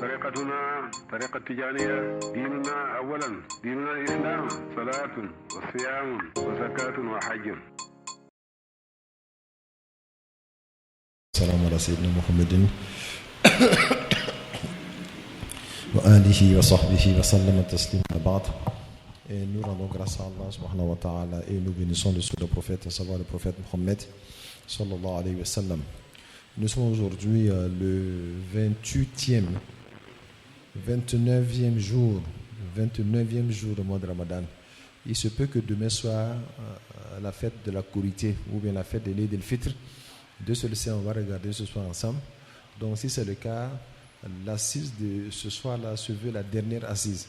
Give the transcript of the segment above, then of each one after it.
طريقتنا طريقة تجانية. ديننا أولا ديننا الإسلام، صلاة وصيام وزكاة وحج. السلام على سيدنا محمد وآله وصحبه وسلم تسليما بعد. Et nous rendons grâce à Allah subhanahu wa ta'ala et nous bénissons le seul prophète, à savoir le prophète Mohammed sallallahu alayhi wa sallam. Nous sommes aujourd'hui le 29e jour du mois de Ramadan. Il se peut que demain soit la fête de la Korité ou bien la fête de l'Eid el-Fitr. De celui-ci, on va regarder ce soir ensemble. Donc si c'est le cas, l'assise de ce soir-là se veut la dernière assise.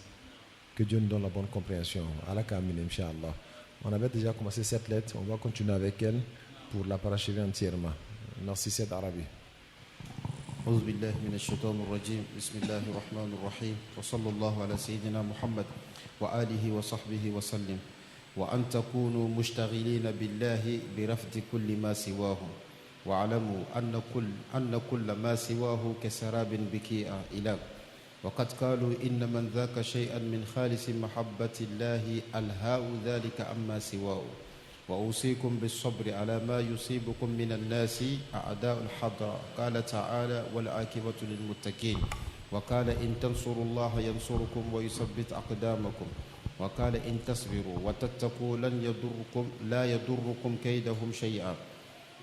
Que Dieu nous donne la bonne compréhension. Allah Kamil, Inch'Allah. On avait déjà commencé cette lettre, on va continuer avec elle pour la parachever entièrement. Merci, cette Arabie. أعوذ بالله من الشيطان الرجيم بسم الله الرحمن الرحيم وصلى الله على سيدنا محمد وآله وصحبه وسلم وأن تكونوا مشتغلين بالله برفض كل ما سواه واعلموا أن كل ما سواه كسراب بكيء إله وقد قالوا إن من ذاك شيئا من خالص محبة الله ألهاء ذلك أما سواه وأوصيكم بالصبر على ما يصيبكم من الناس أعداء الحضر. قال تعالى والعاقبة للمتقين وقال إن تنصروا الله ينصركم ويثبت أقدامكم وقال إن تصبروا وتتقوا لا يضركم كيدهم شيئا.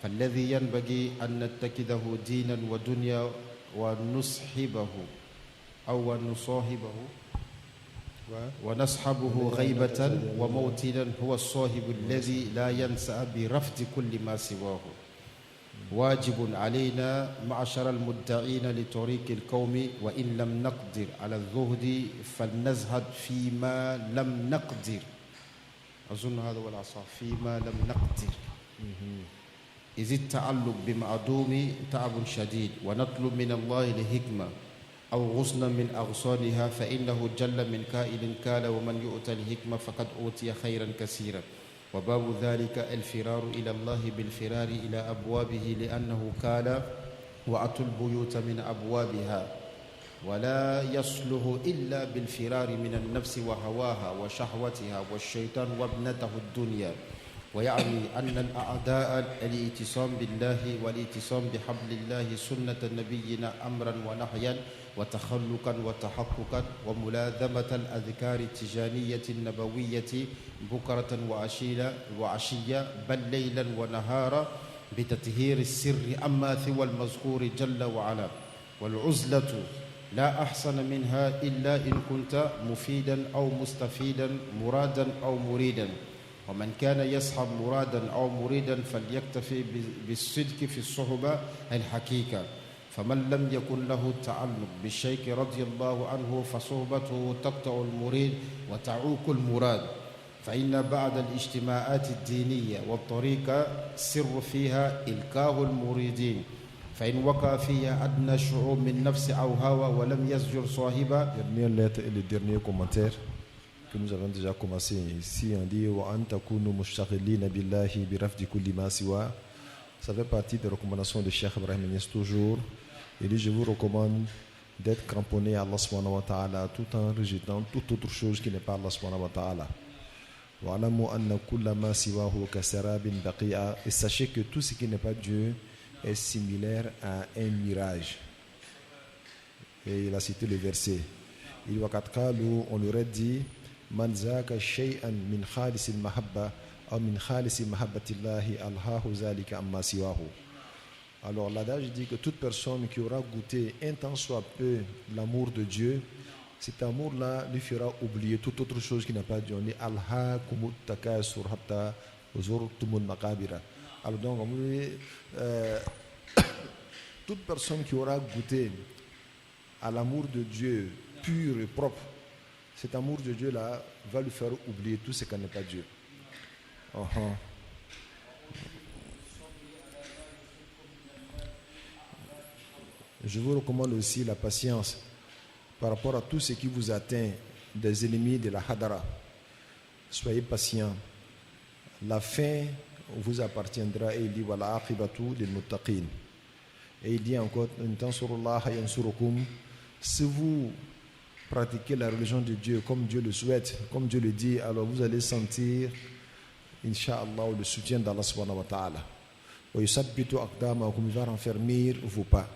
فالذي ينبغي أن نتخذه دينا ودنيا ونصحبه أو نصاحبه ونصحبه غيبة وموتنا هو الصاحب الذي لا ينسى برفض كل ما سواه. واجب علينا معشر المدعين لطريق القوم وإن لم نقدر على الزهد فلنزهد فيما لم نقدر. أظن هذا هو الأصح، فيما لم نقدر. إذ التعلق بمعدوم تعب شديد ونطلب من الله الحكمة أو غصنا من أغصانها فإنه جل من قائل قال ومن يؤتى الحكمة فقد أوتي خيرا كثيرا. وباب ذلك الفرار إلى الله بالفرار إلى أبوابه لأنه قال وأتوا البيوت من أبوابها ولا يصلح إلا بالفرار من النفس وهواها وشهوتها والشيطان وابنته الدنيا. ويعني أن الأعداء الاعتصام بالله والاعتصام بحبل الله سنة نبينا أمرا ونحيا وتخلقا وتحققا وملاذمة الأذكار التجانية النبوية بكرة وعشية بل ليلا ونهارا بتطهير السر أما ثوى المذكور جل وعلا. والعزلة لا أحسن منها إلا إن كنت مفيدا أو مستفيدا مرادا أو مريدا. ومن كان يصحب مرادا أو مريدا فليكتفي بالصدق في الصحبة الحقيقة. فمن لم يكن له تعلق بالشيخ رضي الله عنه فصحبته تقطع المريد وتعوق المراد. فإن بعد الاجتماعات الدينية والطريقة سر فيها إلقاء المريدين فإن وقع فيها أدنى شعور من نفس أو هوى ولم يزجر صاحبه. Le dernier commentaire que nous avons déjà commencé ici, on dit wa anta kunu mushtaghilina billahi bi rafdi kulli ma siwa. Ça fait partie des recommandations de Cheikh Ibrahim Niasse toujours. Il dit je vous recommande d'être cramponné à Allah subhanahu wa ta'ala tout en rejetant toute autre chose qui n'est pas Allah subhanahu wa ta'ala. Wa alamu anna kulla ma siwahu kasarabin baqi'a. Et sachez que tout ce qui n'est pas Dieu est similaire à un mirage. Et il a cité le verset. Il dit wa qad qalu, on aurait dit man zaka shay'an min khalis al-mahabba aw min khalis mahabbatillahi alhahu zalika amma siwahu. Alors l'adage dit que toute personne qui aura goûté un tant soit peu l'amour de Dieu, cet amour-là lui fera oublier toute autre chose qui n'a pas Dieu. On dit alhaakumut takasur hatta zurtumul maqabira. Alors donc on dit toute personne qui aura goûté à l'amour de Dieu pur et propre, cet amour de Dieu-là va lui faire oublier tout ce qui n'est pas Dieu. Je vous recommande aussi la patience par rapport à tout ce qui vous atteint des ennemis de la Hadara. Soyez patient. La fin vous appartiendra. Et il dit wala aqibatu lil muttaqin. Et il dit encore in tansurullaha yansurukum Si vous pratiquez la religion de Dieu comme Dieu le souhaite, comme Dieu le dit, alors vous allez sentir, Inch'Allah, le soutien d'Allah subhanahu wa ta'ala. Il va renfermir vos pas.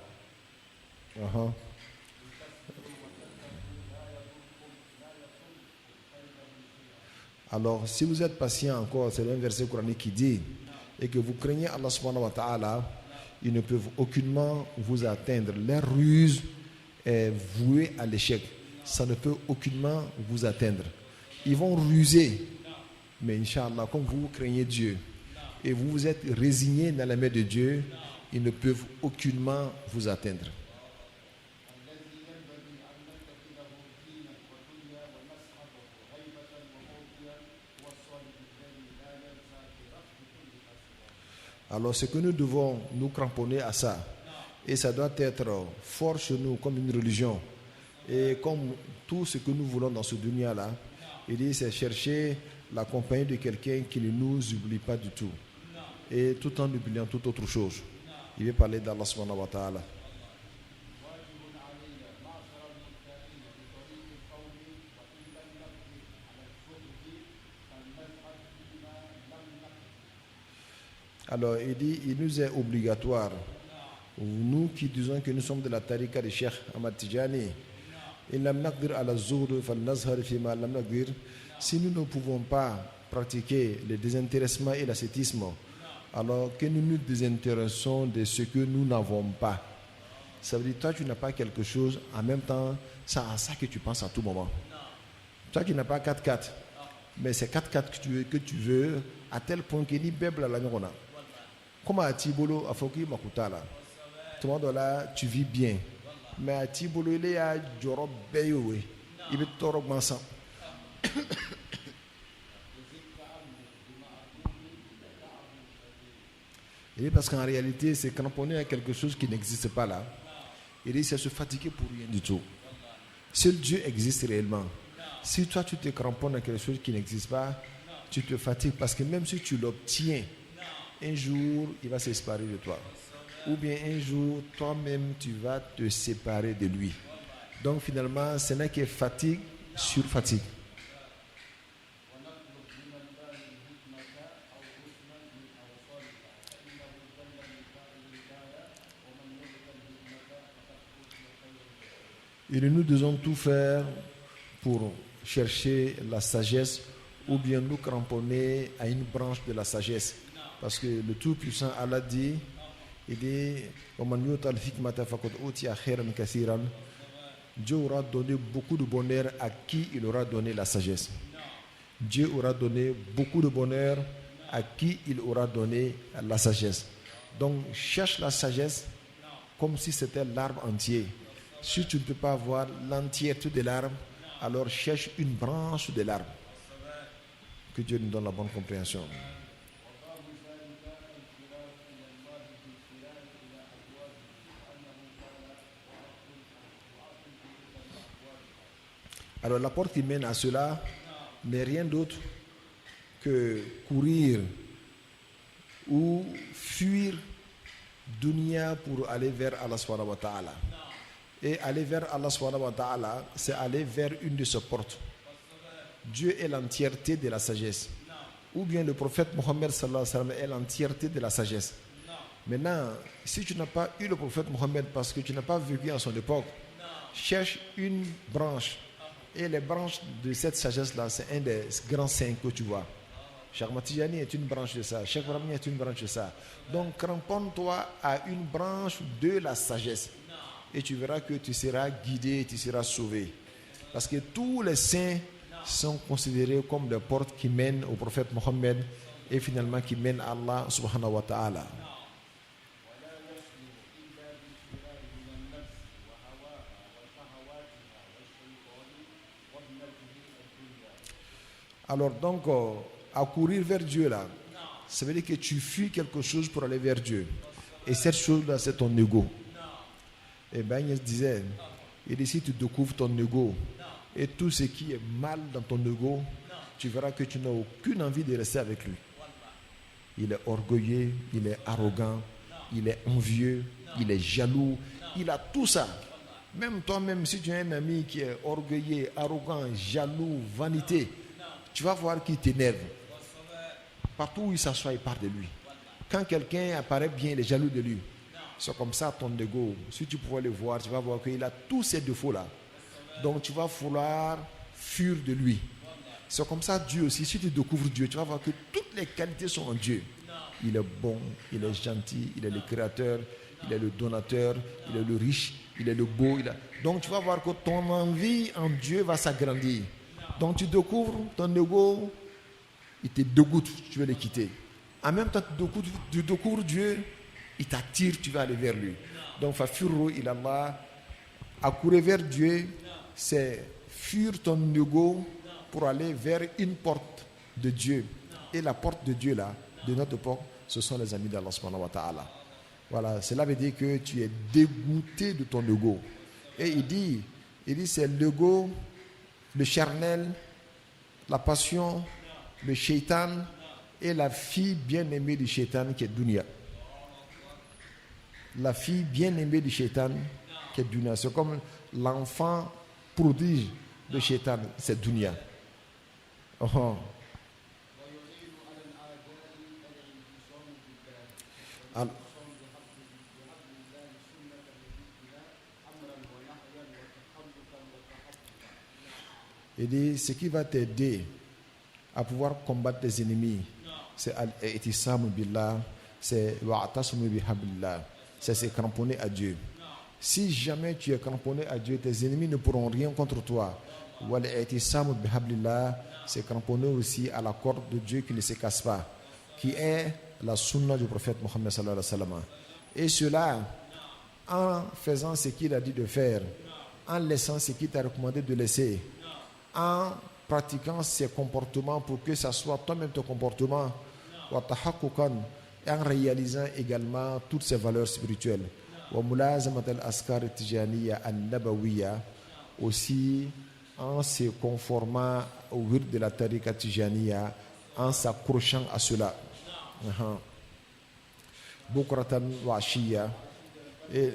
Alors, si vous êtes patient encore, c'est un verset coranique qui dit, et que vous craignez Allah subhanahu wa ta'ala, ils ne peuvent aucunement vous atteindre. Leur ruse est vouée à l'échec. Ça ne peut aucunement vous atteindre. Ils vont ruser, mais Inch'Allah, comme vous craignez Dieu et vous vous êtes résigné dans la main de Dieu, ils ne peuvent aucunement vous atteindre. Alors, ce que nous devons nous cramponner à ça, et ça doit être fort chez nous comme une religion, et comme tout ce que nous voulons dans ce dunya-là, il dit c'est chercher la compagnie de quelqu'un qui ne nous oublie pas du tout, et tout en oubliant toute autre chose. Il veut parler d'Allah subhanahu wa ta'ala. Alors, il dit, il nous est obligatoire, nous qui disons que nous sommes de la tariqa de Cheikh Ahmad Tijani, si nous ne pouvons pas pratiquer le désintéressement et l'ascétisme, alors que nous nous désintéressons de ce que nous n'avons pas. Ça veut dire, toi, tu n'as pas quelque chose, en même temps, c'est à ça que tu penses à tout moment. Toi qui n'as pas 4x4, mais c'est 4x4 que tu veux, à tel point qu'il dit, Bible la nyona. Comme à Tibolo, à Foki Makutala. Tout le monde là, tu vis bien. Mais à Tibolo, il y a Jorob Beyowe. Il est toro mansan. Et parce qu'en réalité, c'est cramponné à quelque chose qui n'existe pas là. Il dit, c'est se fatiguer pour rien du tout. Seul Dieu existe réellement. Si toi, tu te cramponnes à quelque chose qui n'existe pas, tu te fatigues parce que même si tu l'obtiens, un jour, il va se séparer de toi. Ou bien un jour, toi-même, tu vas te séparer de lui. Donc finalement, ce n'est que fatigue sur fatigue. Et nous devons tout faire pour chercher la sagesse ou bien nous cramponner à une branche de la sagesse. Parce que le Tout-Puissant Allah dit, il dit, Dieu aura donné beaucoup de bonheur à qui il aura donné la sagesse. Dieu aura donné beaucoup de bonheur à qui il aura donné la sagesse. Donc cherche la sagesse comme si c'était l'arbre entier. Si tu ne peux pas voir l'entièreté de l'arbre, alors cherche une branche de l'arbre. Que Dieu nous donne la bonne compréhension. Alors la porte qui mène à cela n'est rien d'autre que courir ou fuir dunya pour aller vers Allah subhanahu wa ta'ala. Et aller vers Allah subhanahu wa ta'ala, c'est aller vers une de ses portes. Dieu est l'entièreté de la sagesse. Ou bien le prophète Mohammed sallallahu alayhi wa sallam est l'entièreté de la sagesse. Maintenant, si tu n'as pas eu le prophète Mohammed parce que tu n'as pas vécu à son époque, cherche une branche. Et les branches de cette sagesse-là, c'est un des grands saints que tu vois. Cheikh Ahmad Tijani est une branche de ça. Cheikh Ibrahim est une branche de ça. Donc, cramponne-toi à une branche de la sagesse. Et tu verras que tu seras guidé, tu seras sauvé. Parce que tous les saints sont considérés comme des portes qui mènent au prophète Mohammed et finalement qui mènent à Allah subhanahu wa ta'ala. Alors donc, à courir vers Dieu là, ça veut dire que tu fuis quelque chose pour aller vers Dieu. Et cette chose-là, c'est ton ego. Et Ben Agnès disait, il dit, si tu découvres ton ego et tout ce qui est mal dans ton ego, tu verras que tu n'as aucune envie de rester avec lui. Il est orgueilleux, il est arrogant, il est envieux, il est jaloux, il a tout ça. Même toi-même, si tu as un ami qui est orgueilleux, arrogant, jaloux, vanité, tu vas voir qu'il t'énerve. Partout où il s'assoit, il parle de lui. Quand quelqu'un apparaît bien, il est jaloux de lui. C'est comme ça ton ego. Si tu pouvais le voir, tu vas voir qu'il a tous ces défauts-là. Donc tu vas vouloir fuir de lui. C'est comme ça Dieu aussi. Si tu découvres Dieu, tu vas voir que toutes les qualités sont en Dieu. Il est bon, il est gentil, il est le créateur, il est le donateur, il est le riche, il est le beau. Donc tu vas voir que ton envie en Dieu va s'agrandir. Donc tu découvres ton ego, il te dégoûte, tu veux le quitter. En même temps, tu découvres Dieu, il t'attire, tu vas aller vers lui. Donc fafirru ilallah, accourir vers Dieu, c'est fuir ton ego pour aller vers une porte de Dieu. Et la porte de Dieu là, de notre époque, ce sont les amis d'Allah subhanahu wa ta'ala. Voilà, cela veut dire que tu es dégoûté de ton ego. Et il dit c'est l'ego, le charnel, la passion, le shaitan et la fille bien-aimée du shaitan qui est dunya. La fille bien-aimée du shaitan qui est dunya. C'est comme l'enfant prodige de shaitan, c'est dunya. Oh. Alors, il dit, ce qui va t'aider à pouvoir combattre tes ennemis, c'est al-i'tisam billah, c'est wa'tasmu bihablillah, c'est se cramponner à Dieu. Si jamais tu es cramponné à Dieu, tes ennemis ne pourront rien contre toi. Wal-i'tisam bihablillah, c'est cramponner aussi à la corde de Dieu qui ne se casse pas, qui est la sunna du prophète Mohammed sallallahu alayhi wa sallam. Et cela, en faisant ce qu'il a dit de faire, en laissant ce qu'il t'a recommandé de laisser, en pratiquant ces comportements pour que ça soit toi-même ton comportement, et en réalisant également toutes ces valeurs spirituelles. Aussi en se conformant au wird de la tariqa tijaniya, en s'accrochant à cela. Bukratan wa ashiya. Et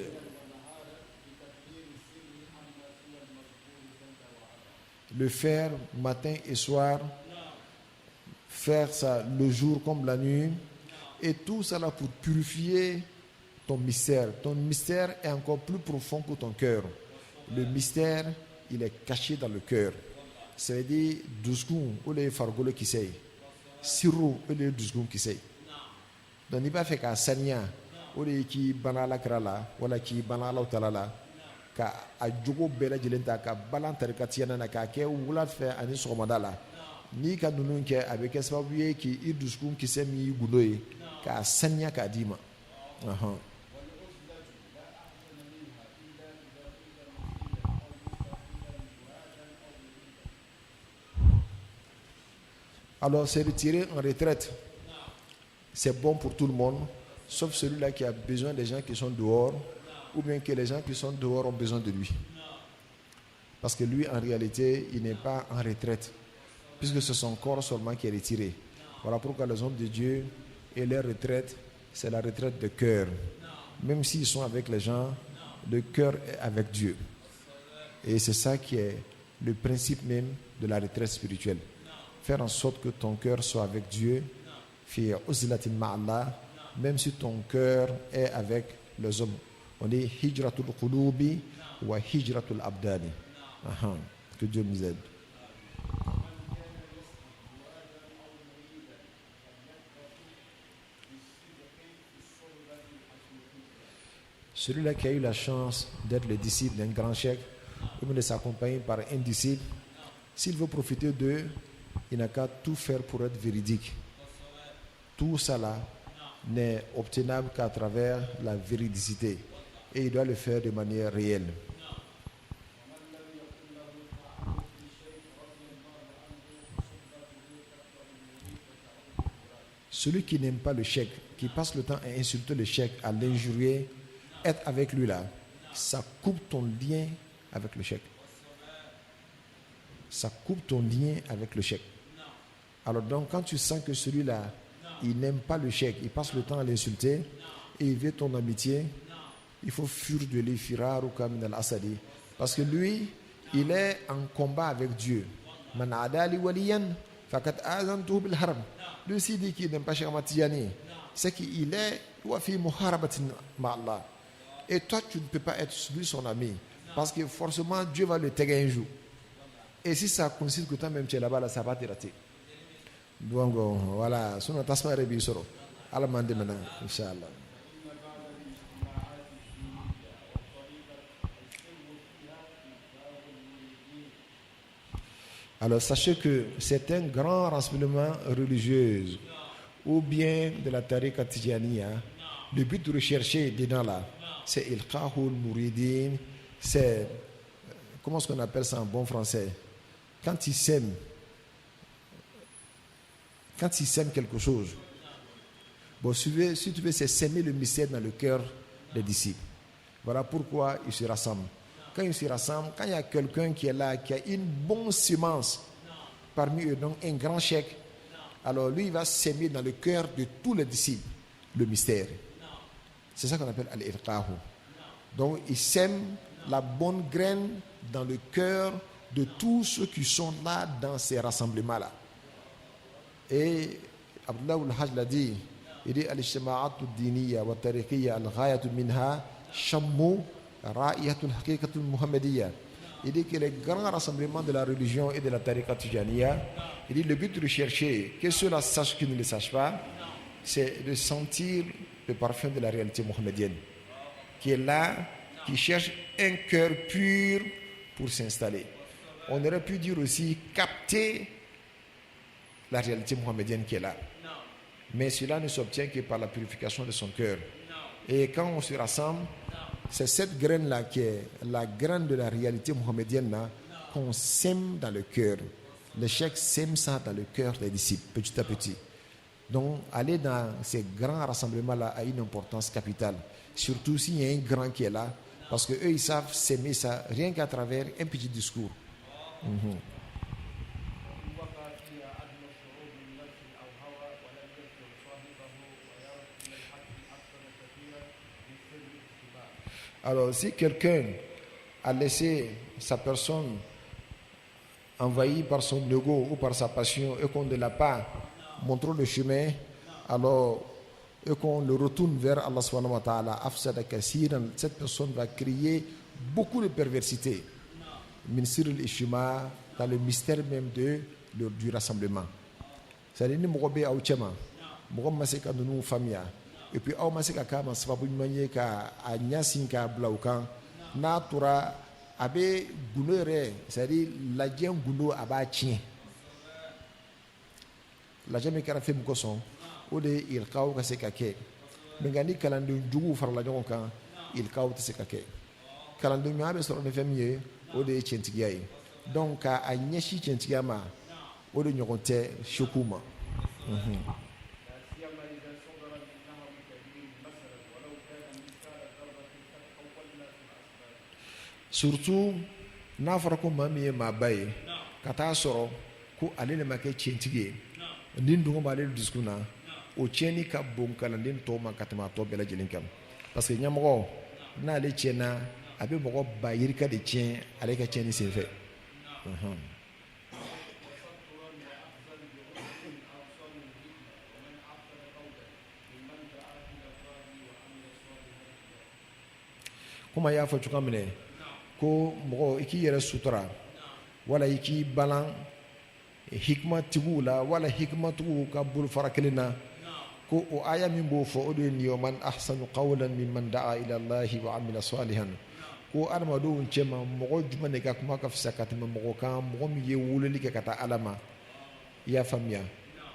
le faire matin et soir, faire ça le jour comme la nuit, et tout cela pour purifier ton mystère. Ton mystère est encore plus profond que ton cœur. Le mystère, il est caché dans le cœur. C'est-à-dire, douskoun, ou les fargolo qui sait, sirou, ou les douskoun qui sait. Donc, il va faire qu'à sanya, ou les qui banala krala, ou les qui banala utalala, ka a jogo bela jelenta ka balan tarikatiana na ka ke wula fe ani sogomada la ni ka nunu ke avec sababu ye ki iduskun kisemi gunoye ka sanya ka dima. Alors se retirer en retraite, c'est bon pour tout le monde, sauf celui-là qui a besoin des gens qui sont dehors, ou bien que les gens qui sont dehors ont besoin de lui. Parce que lui, en réalité, il n'est pas en retraite, puisque c'est son corps seulement qui est retiré. Voilà pourquoi les hommes de Dieu et leur retraite, c'est la retraite de cœur. Même s'ils sont avec les gens, le cœur est avec Dieu. Et c'est ça qui est le principe même de la retraite spirituelle. Faire en sorte que ton cœur soit avec Dieu, fi uzlatin ma'allah, même si ton cœur est avec les hommes. On dit hijratul qulubi wa hijratul abdani. Que Dieu nous aide. Celui-là qui a eu la chance d'être le disciple d'un grand cheikh ou de s'accompagner par un disciple, s'il veut profiter d'eux, il n'a qu'à tout faire pour être véridique. Tout ça là n'est obtenable qu'à travers la véridicité. Et il doit le faire de manière réelle. Celui qui n'aime pas le cheikh, qui passe le temps à insulter le cheikh, à l'injurier, être avec lui là, ça coupe ton lien avec le cheikh. Ça coupe ton lien avec le cheikh. Alors donc quand tu sens que celui-là, il n'aime pas le cheikh, il passe le temps à l'insulter et il veut ton amitié, il faut fuir de lui, firaruka min al-asadi, Parce que lui, il est en combat avec Dieu. Man adali waliyan fakat azantuhu bil harb. Lui aussi dit qu'il n'aime pas Cheikh Ahmad Tijani. C'est qu'il est fi muharabatin ma Allah. Et toi, tu ne peux pas être lui son ami. Parce que forcément, Dieu va le taguer un jour. Et si ça coïncide que toi-même tu es là-bas, là, ça va te rater. Donc voilà, son tasma rebi soro. Allah mande maintenant, Inch'Allah. Alors sachez que c'est un grand rassemblement religieux ou bien de la tariqa tijaniya. Le but de rechercher dedans là, c'est ilqahul mouridin, c'est comment est-ce qu'on appelle ça en bon français? Quand ils sèment quelque chose. Bon, si tu veux, c'est s'aimer le mystère dans le cœur des disciples. Voilà pourquoi ils se rassemblent. Quand ils se rassemblent, quand il y a quelqu'un qui est là, qui a une bonne semence parmi eux, donc un grand chèque, alors lui, il va s'aimer dans le cœur de tous les disciples le mystère. C'est ça qu'on appelle al-irqahu. Donc, il sème la bonne graine dans le cœur de tous ceux qui sont là dans ces rassemblements-là. Et Abdullah al-Hajj l'a dit, il dit al-ijtima'atu ad-diniyya wa tariqiyya al-ghayatu minha shammu ra'iyatul haqiqatul muhammadiyya. Il dit que les grands rassemblements de la religion et de la tariqa tijaniya, il dit le but de rechercher, que ceux-là sachent qu'ils ne le sachent pas, c'est de sentir le parfum de la réalité mohammedienne, qui est là, qui cherche un cœur pur pour s'installer. On aurait pu dire aussi capter la réalité mohammedienne qui est là. Mais cela ne s'obtient que par la purification de son cœur. Et quand on se rassemble, c'est cette graine-là qui est la graine de la réalité mohammedienne qu'on sème dans le cœur. Le cheikh sème ça dans le cœur des disciples, petit à petit. Donc, aller dans ces grands rassemblements-là a une importance capitale. Surtout s'il y a un grand qui est là, parce qu'eux, ils savent s'aimer ça rien qu'à travers un petit discours. Alors, si quelqu'un a laissé sa personne envahie par son ego ou par sa passion et qu'on ne l'a pas montré le chemin, alors et qu'on le retourne vers Allah subhanahu wa ta'ala, afsada kasiran, cette personne va créer beaucoup de perversité. Ministre al-Ishma, dans le mystère même du rassemblement. C'est-à-dire, nous avons dit que nous avons famille. Et puis, nous avons dit que nous avons dit abe gulo re c'est-à-dire la dien gulo aba tien la jame kara fem ko son o de il kaw ka se ka ke ngani kalandu jugu far la jonka il kaw te se ka ke kalandu mi abe so ne fem ye o de chentigiay donc a nyeshi chentigama o de nyokonte shukuma surtout n'a fɔra ko maa min ye maaba ye ka taa sɔrɔ ko ale de ma kɛ tiɲɛtigi ye ni dogo b'ale dusukun na o tiɲɛni ka bon kalanden tɔw ma ka tɛmɛ a tɔ bɛɛ lajɛlen kan parce que ɲɛmɔgɔ n'ale tiɲɛna a bɛ mɔgɔ ba yirika de tiɲɛ ale ka tiɲɛni senfɛ. Comme a y'a fɔ cogoya min na ko mɔgɔ i k'i yɛrɛ sutura wala i k'i balan hikmatigiw la wala hikmatigiw ka bolofara kelen na ko o aya min b'o fɔ o de ye nin ye man ahsanu qawlan mimman da'a ila Allahi wa amila salihan ko adamadenw cɛma mɔgɔ jumɛn de ka kuma ka fisa ka tɛmɛ mɔgɔ kan mɔgɔ min ye weleli kɛ ka taa Ala ma i y'a faamuya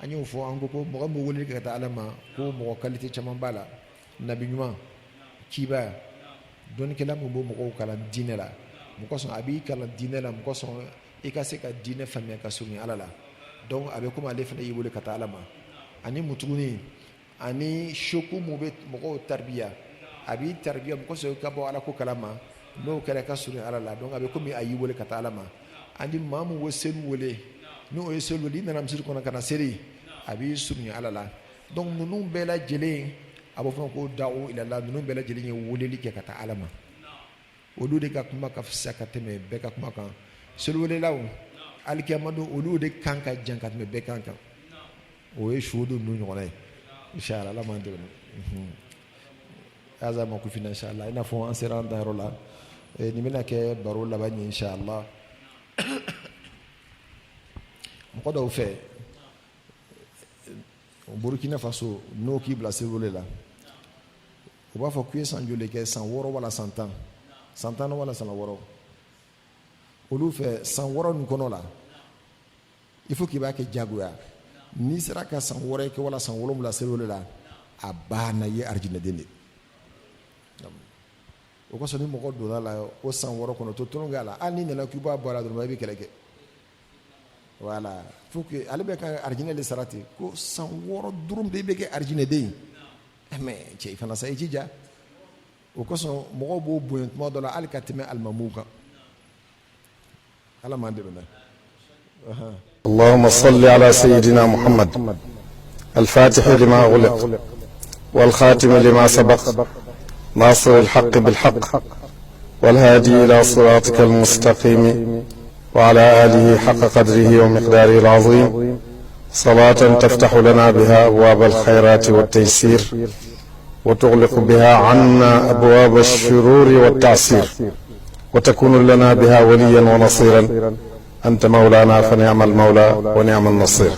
an y'o fɔ an ko mɔgɔ min weleli kɛ ka taa Ala ma ko mɔgɔ qualité caman b'a la nabi ɲuman kiba dɔnnikɛla min b'o mɔgɔw kalan diinɛ la mɔgɔ sɔn a b'i kalan diinɛ la mɔgɔ sɔn i ka se ka diinɛ faamuya ka surun Ala la donc a bɛ komi ale fana y'i wele ka taa Ala ma ani mutuguni ani shoku mun bɛ mɔgɔw tarbiya a b'i tarbiya mɔgɔ sɔn i ka bɔ Ala ko kalama n'o kɛra ka surun Ala la donc a bɛ komi a y'i wele ka taa Ala ma ani maa min bɛ seli wele n'o ye seli wele i nana misiri kɔnɔ ka na seli a b'i surun Ala la donc ninnu bɛɛ lajɛlen a b'o fɔ ko da'u ila Allah ninnu bɛɛ lajɛlen ye weleli kɛ ka taa Ala ma olu de ka kuma ka fisa ka tɛmɛ bɛɛ ka kuma kan seliwelelaw alikiyama don olu de kan ka jan ka tɛmɛ bɛɛ kan kan o ye suhudu ninnu ɲɔgɔnna ye inshallah Ala m'an dɛmɛ aza ma kufina inshallah i n'a fɔ an sera an dayɔrɔ la nin bɛna kɛ baro laban ye inshallah mɔgɔ dɔw fɛ Burkina Faso n'o k'i bila seliwele la u b'a fɔ k'u ye san joli kɛ san 6 wala san 10 san 10 wala san 6 olu fɛ san 6 nin kɔnɔ la il faut k'i b'a kɛ jagoya n'i sera ka san 6 kɛ wala san 7 seliwele la a banna i ye arijinɛden de o kosɔn ni mɔgɔ donna la o san 6 kɔnɔ to tɔnɔ k'a la hali n'i nana k'i b'a bɔ a la dɔrɔn i bɛ kɛlɛ kɛ voilà faut que ale bɛ ka arijinɛ de sara ten ko san 6 dɔrɔn de bɛ kɛ arijinɛden ye mais cɛ fana sa i jija o kosɔn mɔgɔw b'o bonya tuma dɔ la hali ka tɛmɛ alimamuw kan Ala m'an dɛmɛ n'a ye. اللهم صل على سيدنا محمد الفاتح لما أغلق والخاتم لما سبق ناصر الحق بالحق والهادي إلى صراطك المستقيم وعلى آله حق قدره ومقداره العظيم صلاة تفتح لنا بها أبواب الخيرات والتيسير وتغلق بها عنا أبواب الشرور والتعسير وتكون لنا بها وليا ونصيرا أنت مولانا فنعم المولى ونعم النصير